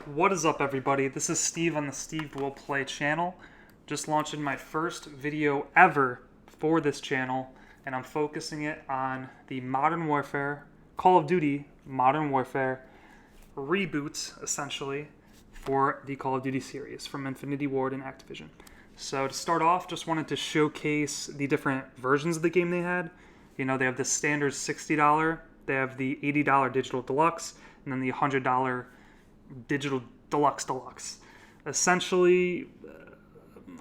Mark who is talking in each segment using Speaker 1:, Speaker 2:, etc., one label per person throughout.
Speaker 1: What is up, everybody? This is Steve on the Steve Will Play channel. Just launching my first video ever for this channel, and I'm focusing it on the Modern Warfare, Call of Duty Modern Warfare reboots, essentially, for the Call of Duty series from Infinity Ward and Activision. So to start off, just wanted to showcase the different versions of the game they had. You know, they have the standard $60, they have the $80 digital deluxe, and then the $100 digital deluxe. Essentially,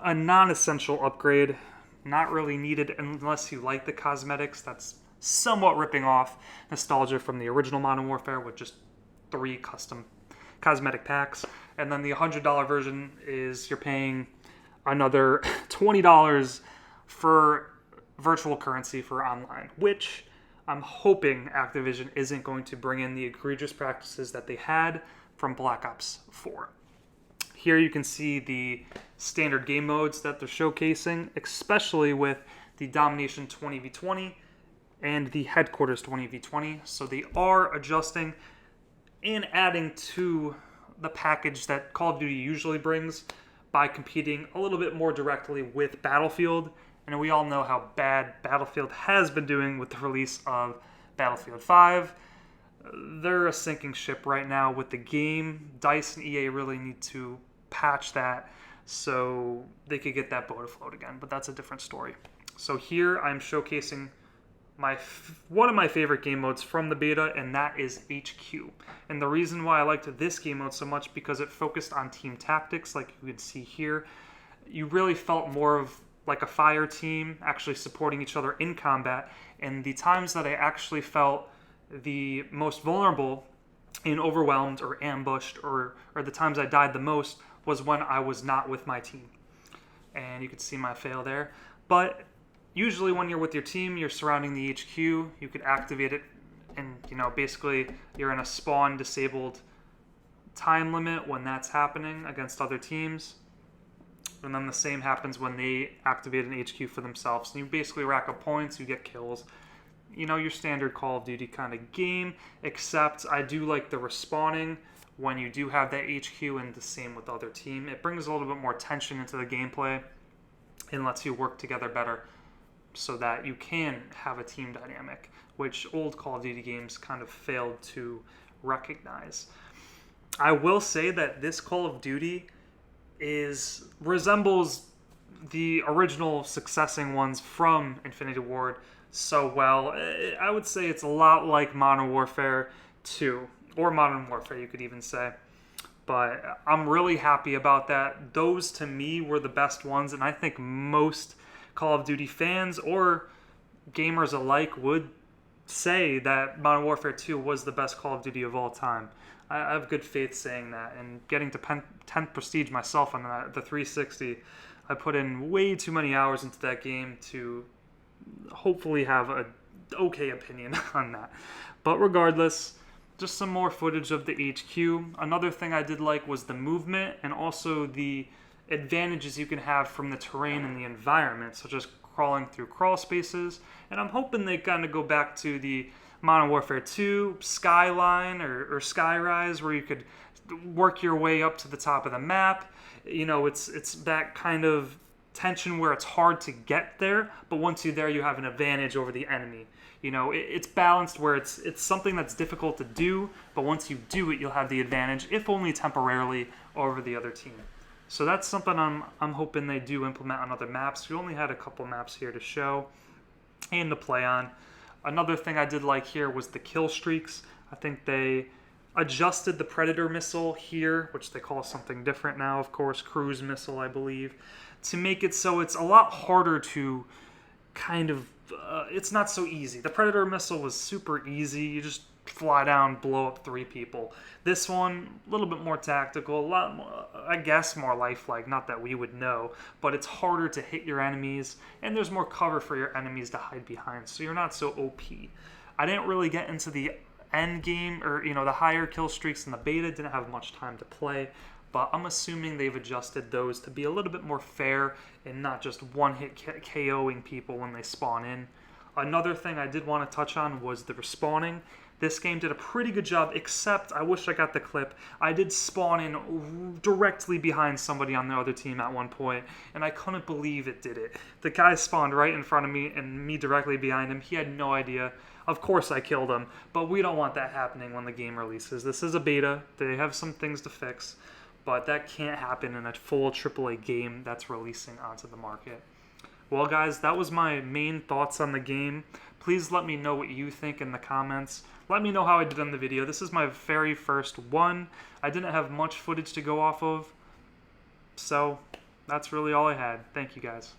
Speaker 1: a non-essential upgrade, not really needed unless you like the cosmetics. That's somewhat ripping off nostalgia from the original Modern Warfare with just 3 custom cosmetic packs. And then the $100 version is you're paying another $20 for virtual currency for online, which I'm hoping Activision isn't going to bring in the egregious practices that they had from Black Ops 4. Here you can see the standard game modes that they're showcasing, especially with the Domination 20v20 and the Headquarters 20v20. So they are adjusting and adding to the package that Call of Duty usually brings by competing a little bit more directly with Battlefield. And we all know how bad Battlefield has been doing with the release of Battlefield 5. They're a sinking ship right now with the game. DICE and EA really need to patch that so they could get that boat afloat again, but that's a different story. So here I'm showcasing one of my favorite game modes from the beta, and that is HQ. And the reason why I liked this game mode so much, because it focused on team tactics, like you can see here. You really felt more of like a fire team actually supporting each other in combat, and the times that I actually felt the most vulnerable and overwhelmed or ambushed, or the times I died the most, was when I was not with my team. And you can see my fail there. But usually when you're with your team, you're surrounding the HQ, you could activate it, and basically you're in a spawn disabled time limit when that's happening against other teams. And then the same happens when they activate an HQ for themselves. And you basically rack up points, you get kills. Your standard Call of Duty kind of game, except I do like the respawning when you do have that HQ, and the same with the other team. It brings a little bit more tension into the gameplay and lets you work together better so that you can have a team dynamic, which old Call of Duty games kind of failed to recognize. I will say that this Call of Duty resembles the original successing ones from Infinity Ward so well. I would say it's a lot like Modern Warfare 2, or Modern Warfare, you could even say. But I'm really happy about that. Those, to me, were the best ones, and I think most Call of Duty fans or gamers alike would say that Modern Warfare 2 was the best Call of Duty of all time. I have good faith saying that, and getting to 10th Prestige myself on the 360, I put in way too many hours into that game to hopefully have an okay opinion on that. But regardless, just some more footage of the HQ. Another thing I did like was the movement, and also the advantages you can have from the terrain and the environment, such as crawling through crawl spaces. And I'm hoping they kind of go back to the Modern Warfare 2 skyline or skyrise, where you could work your way up to the top of the map. It's that kind of tension where it's hard to get there, but once you're there, you have an advantage over the enemy. It's balanced where it's something that's difficult to do, but once you do it, you'll have the advantage, if only temporarily, over the other team. So that's something I'm hoping they do implement on other maps. We only had a couple maps here to show and to play on. Another thing I did like here was the kill streaks. I think they adjusted the Predator missile here, which they call something different now, of course, cruise missile, I believe, to make it so it's a lot harder to kind of, it's not so easy. The Predator missile was super easy. You just fly down, blow up 3 people. This one, a little bit more tactical, a lot more, I guess, more lifelike. Not that we would know, but it's harder to hit your enemies, and there's more cover for your enemies to hide behind, so you're not so OP. I didn't really get into the end game, or the higher kill streaks in the beta. Didn't have much time to play, but I'm assuming they've adjusted those to be a little bit more fair and not just one-hit KOing people when they spawn in. Another thing I did want to touch on was the respawning. This game did a pretty good job, except I wish I got the clip. I did spawn in directly behind somebody on the other team at one point, and I couldn't believe it did it. The guy spawned right in front of me and me directly behind him. He had no idea. Of course I killed him, but we don't want that happening when the game releases. This is a beta. They have some things to fix, but that can't happen in a full AAA game that's releasing onto the market. Well, guys, that was my main thoughts on the game. Please let me know what you think in the comments. Let me know how I did on the video. This is my very first one. I didn't have much footage to go off of, so that's really all I had. Thank you, guys.